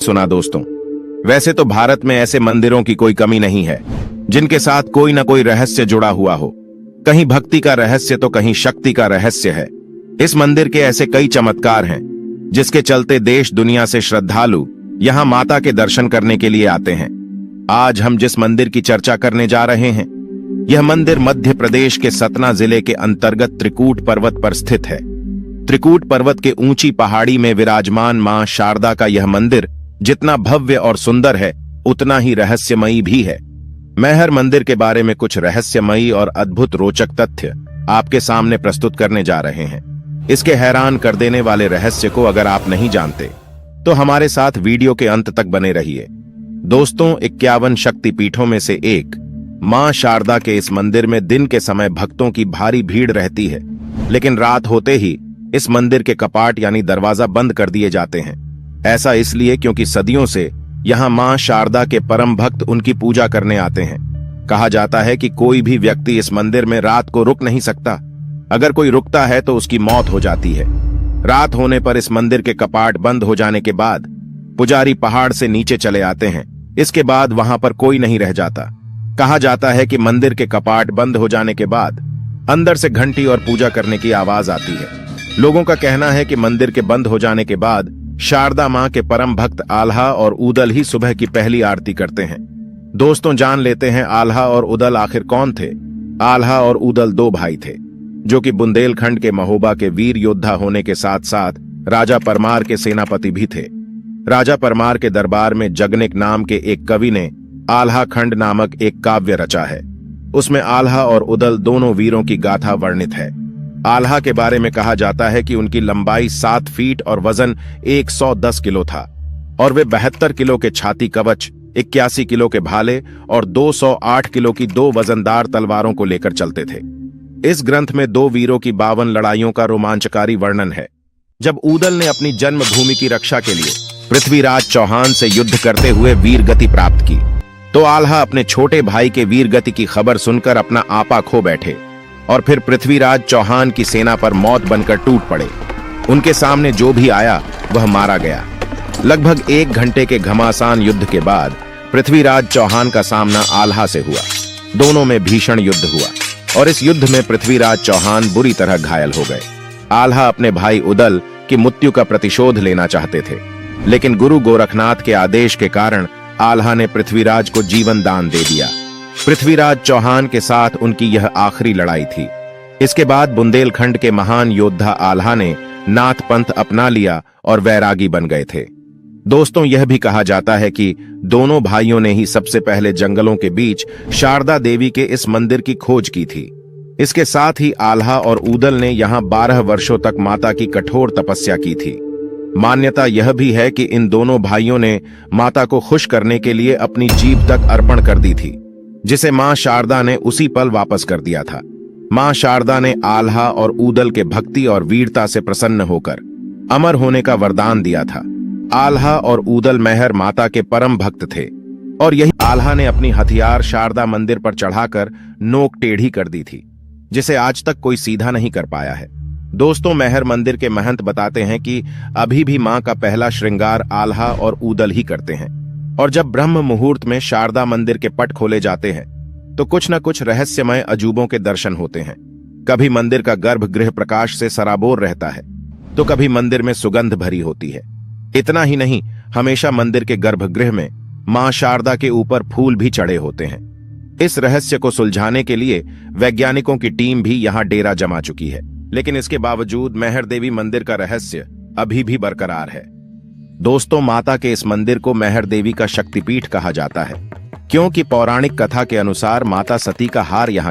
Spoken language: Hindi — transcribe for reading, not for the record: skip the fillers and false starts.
सुना दोस्तों, वैसे तो भारत में ऐसे मंदिरों की कोई कमी नहीं है जिनके साथ कोई ना कोई रहस्य जुड़ा हुआ हो। कहीं भक्ति का रहस्य तो कहीं शक्ति का रहस्य है। इस मंदिर के ऐसे कई चमत्कार हैं जिसके चलते देश दुनिया से श्रद्धालु यहाँ माता के दर्शन करने के लिए आते हैं। आज हम जिस मंदिर की चर्चा करने जा रहे हैं, यह मंदिर मध्य प्रदेश के सतना जिले के अंतर्गत त्रिकूट पर्वत पर स्थित है। त्रिकूट पर्वत के ऊंची पहाड़ी में विराजमान मां शारदा का यह मंदिर जितना भव्य और सुंदर है, उतना ही रहस्यमयी भी है। मैहर मंदिर के बारे में कुछ रहस्यमयी और अद्भुत रोचक तथ्य आपके सामने प्रस्तुत करने जा रहे हैं। इसके हैरान कर देने वाले रहस्य को अगर आप नहीं जानते तो हमारे साथ वीडियो के अंत तक बने रहिए। दोस्तों, 51 शक्ति पीठों में से एक मां शारदा के इस मंदिर में दिन के समय भक्तों की भारी भीड़ रहती है, लेकिन रात होते ही इस मंदिर के कपाट यानी दरवाजा बंद कर दिए जाते हैं। ऐसा इसलिए क्योंकि सदियों से यहाँ मां शारदा के परम भक्त उनकी पूजा करने आते हैं। कहा जाता है कि कोई भी व्यक्ति इस मंदिर में रात को रुक नहीं सकता। अगर कोई रुकता है तो उसकी मौत हो जाती है। रात होने पर इस मंदिर के कपाट बंद हो जाने के बाद पुजारी पहाड़ से नीचे चले आते हैं। इसके बाद वहां पर कोई नहीं रह जाता। कहा जाता है कि मंदिर के कपाट बंद हो जाने के बाद अंदर से घंटी और पूजा करने की आवाज आती है। लोगों का कहना है कि मंदिर के बंद हो जाने के बाद शारदा मां के परम भक्त आल्हा और उदल ही सुबह की पहली आरती करते हैं। दोस्तों, जान लेते हैं आल्हा और उदल आखिर कौन थे। आल्हा और उदल दो भाई थे जो कि बुंदेलखंड के महोबा के वीर योद्धा होने के साथ साथ राजा परमार के सेनापति भी थे। राजा परमार के दरबार में जगनिक नाम के एक कवि ने आल्हा खंड नामक एक काव्य रचा है। उसमें आल्हा और उदल दोनों वीरों की गाथा वर्णित है। आल्हा के बारे में कहा जाता है कि उनकी लंबाई 7 फीट और वजन 110 किलो था और वे 72 किलो के छाती कवच, 81 किलो के भाले और 208 किलो की 2 वजनदार तलवारों को लेकर चलते थे। इस ग्रंथ में 2 वीरों की 52 लड़ाइयों का रोमांचकारी वर्णन है। जब उदल ने अपनी जन्मभूमि की रक्षा के लिए पृथ्वीराज चौहान से युद्ध करते हुए वीर गति प्राप्त की, तो आल्हा अपने छोटे भाई के वीर गति की खबर सुनकर अपना आपा खो बैठे और फिर पृथ्वीराज चौहान की सेना पर मौत बनकर टूट पड़े। उनके सामने जो भी आया वह मारा गया। लगभग 1 घंटे के घमासान युद्ध के बाद पृथ्वीराज चौहान का सामना आल्हा से हुआ। दोनों में भीषण युद्ध हुआ और इस युद्ध में पृथ्वीराज चौहान बुरी तरह घायल हो गए। आल्हा अपने भाई उदल की मृत्यु का प्रतिशोध लेना चाहते थे, लेकिन गुरु गोरखनाथ के आदेश के कारण आल्हा ने पृथ्वीराज को जीवन दान दे दिया। पृथ्वीराज चौहान के साथ उनकी यह आखिरी लड़ाई थी। इसके बाद बुंदेलखंड के महान योद्धा आल्हा ने नाथ पंथ अपना लिया और वैरागी बन गए थे। दोस्तों, यह भी कहा जाता है कि दोनों भाइयों ने ही सबसे पहले जंगलों के बीच शारदा देवी के इस मंदिर की खोज की थी। इसके साथ ही आल्हा और उदल ने यहाँ 12 वर्षों तक माता की कठोर तपस्या की थी। मान्यता यह भी है कि इन दोनों भाइयों ने माता को खुश करने के लिए अपनी जीभ तक अर्पण कर दी थी, जिसे मां शारदा ने उसी पल वापस कर दिया था। मां शारदा ने आल्हा और उदल के भक्ति और वीरता से प्रसन्न होकर अमर होने का वरदान दिया था। आल्हा और उदल मैहर माता के परम भक्त थे और यही आल्हा ने अपनी हथियार शारदा मंदिर पर चढ़ाकर नोक टेढ़ी कर दी थी, जिसे आज तक कोई सीधा नहीं कर पाया है। दोस्तों, मैहर मंदिर के महंत बताते हैं कि अभी भी मां का पहला श्रृंगार आल्हा और उदल ही करते हैं और जब ब्रह्म मुहूर्त में शारदा मंदिर के पट खोले जाते हैं तो कुछ न कुछ रहस्यमय अजूबों के दर्शन होते हैं। कभी मंदिर का गर्भगृह प्रकाश से सराबोर रहता है तो कभी मंदिर में सुगंध भरी होती है। इतना ही नहीं, हमेशा मंदिर के गर्भगृह में मां शारदा के ऊपर फूल भी चढ़े होते हैं। इस रहस्य को सुलझाने के लिए वैज्ञानिकों की टीम भी यहाँ डेरा जमा चुकी है, लेकिन इसके बावजूद मैहर देवी मंदिर का रहस्य अभी भी बरकरार है। दोस्तों, माता के इस मंदिर को मैहर देवी का शक्तिपीठ कहा जाता है क्योंकि पौराणिक कथा के अनुसार माता सती का हार यहाँ